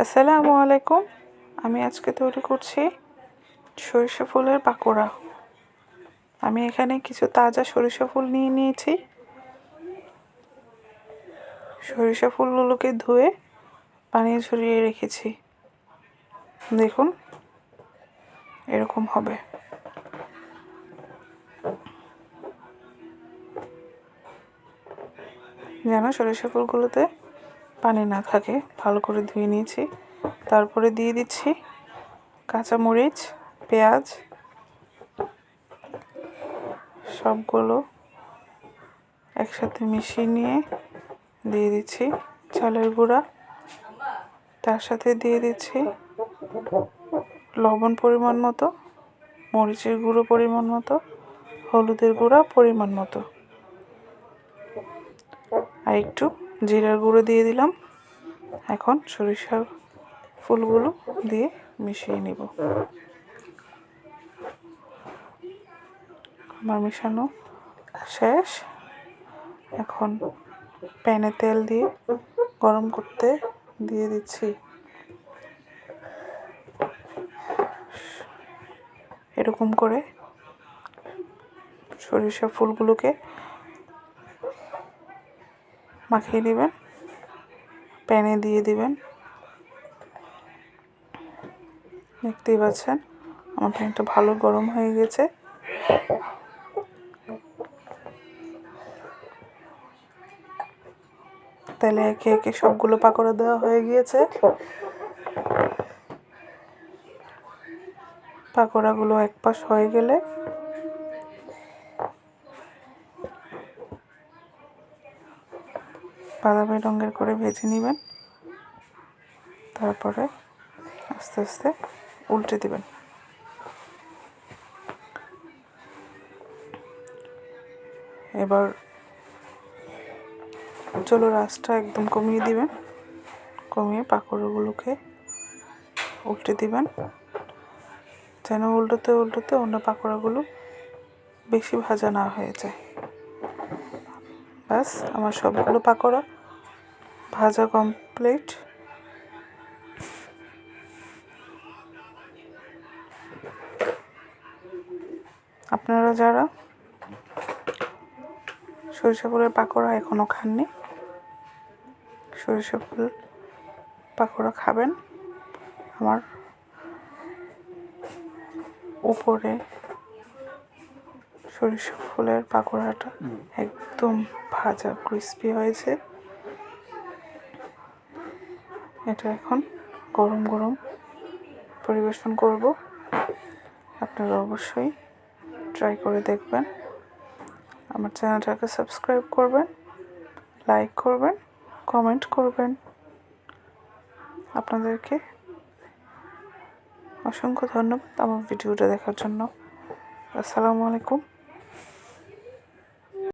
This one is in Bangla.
আসসালামু আলাইকুম। আমি আজকে তৈরি করছি সরিষা ফুলের পাকোড়া। আমি এখানে কিছু তাজা সরিষা ফুল নিয়ে নিয়েছি। সরিষা ফুলগুলোকে ধুয়ে পানি ঝরিয়ে রেখেছি। দেখুন, এরকম হবে। যেন সরিষা ফুলগুলোতে পানি না থাকে, ভালো করে ধুয়ে নিয়েছি। তারপরে দিয়ে দিচ্ছি কাঁচামরিচ, পেঁয়াজ, সবগুলো একসাথে মিশিয়ে নিয়ে দিয়ে দিচ্ছি চালের গুঁড়া। তার সাথে দিয়ে দিচ্ছি লবণ পরিমাণ মতো, মরিচের গুঁড়ো পরিমাণ মতো, হলুদের গুঁড়া পরিমাণ মতো, আর একটু জিরার গুঁড়ো দিয়ে দিলাম। এখন সরিষার ফুলগুলো দিয়ে মিশিয়ে নিব। আমার মেশানো শেষ। এখন প্যানে তেল দিয়ে গরম করতে দিয়ে দিচ্ছি। এরকম করে সরিষা ফুলগুলোকে মাখিয়ে দিবেন, প্যানে দিয়ে দিবেন। দেখতেই পাচ্ছেন আমার প্যানটা ভালো গরম হয়ে গেছে। তেলে একে একে সবগুলো পাকোড়া দেওয়া হয়ে গিয়েছে। পাকোড়াগুলো এক পাশ হয়ে গেলে বাদামি রঙের করে ভেজে নেবেন। তারপরে আস্তে আস্তে উল্টে দিবেন। এবার চুলার আঁচটা একদম কমিয়ে দিবেন। কমিয়ে পাকোড়াগুলোকে উল্টে দিবেন, যেন উল্টোতে উল্টোতে অন্য পাকোড়াগুলো বেশি ভাজা না হয়ে যায়। ব্যাস, আমার সবগুলো পাকোড়া ভাজা কমপ্লিট। আপনারা যারা সরিষা ফুলের পাকোড়া এখনও খাননি, সরিষা ফুল পাকোড়া খাবেন। আমার উপরে সরিষা ফুলের পাকোড়াটা একদম ভাজা ক্রিস্পি হয়েছে। এটা এখন গরম গরম পরিবেশন করব। আপনারা অবশ্যই ট্রাই করে দেখবেন। আমার চ্যানেলটাকে সাবস্ক্রাইব করবেন, লাইক করবেন, কমেন্ট করবেন। আপনাদেরকে অসংখ্য ধন্যবাদ আমার ভিডিওটা দেখার জন্য। আসসালামু আলাইকুম।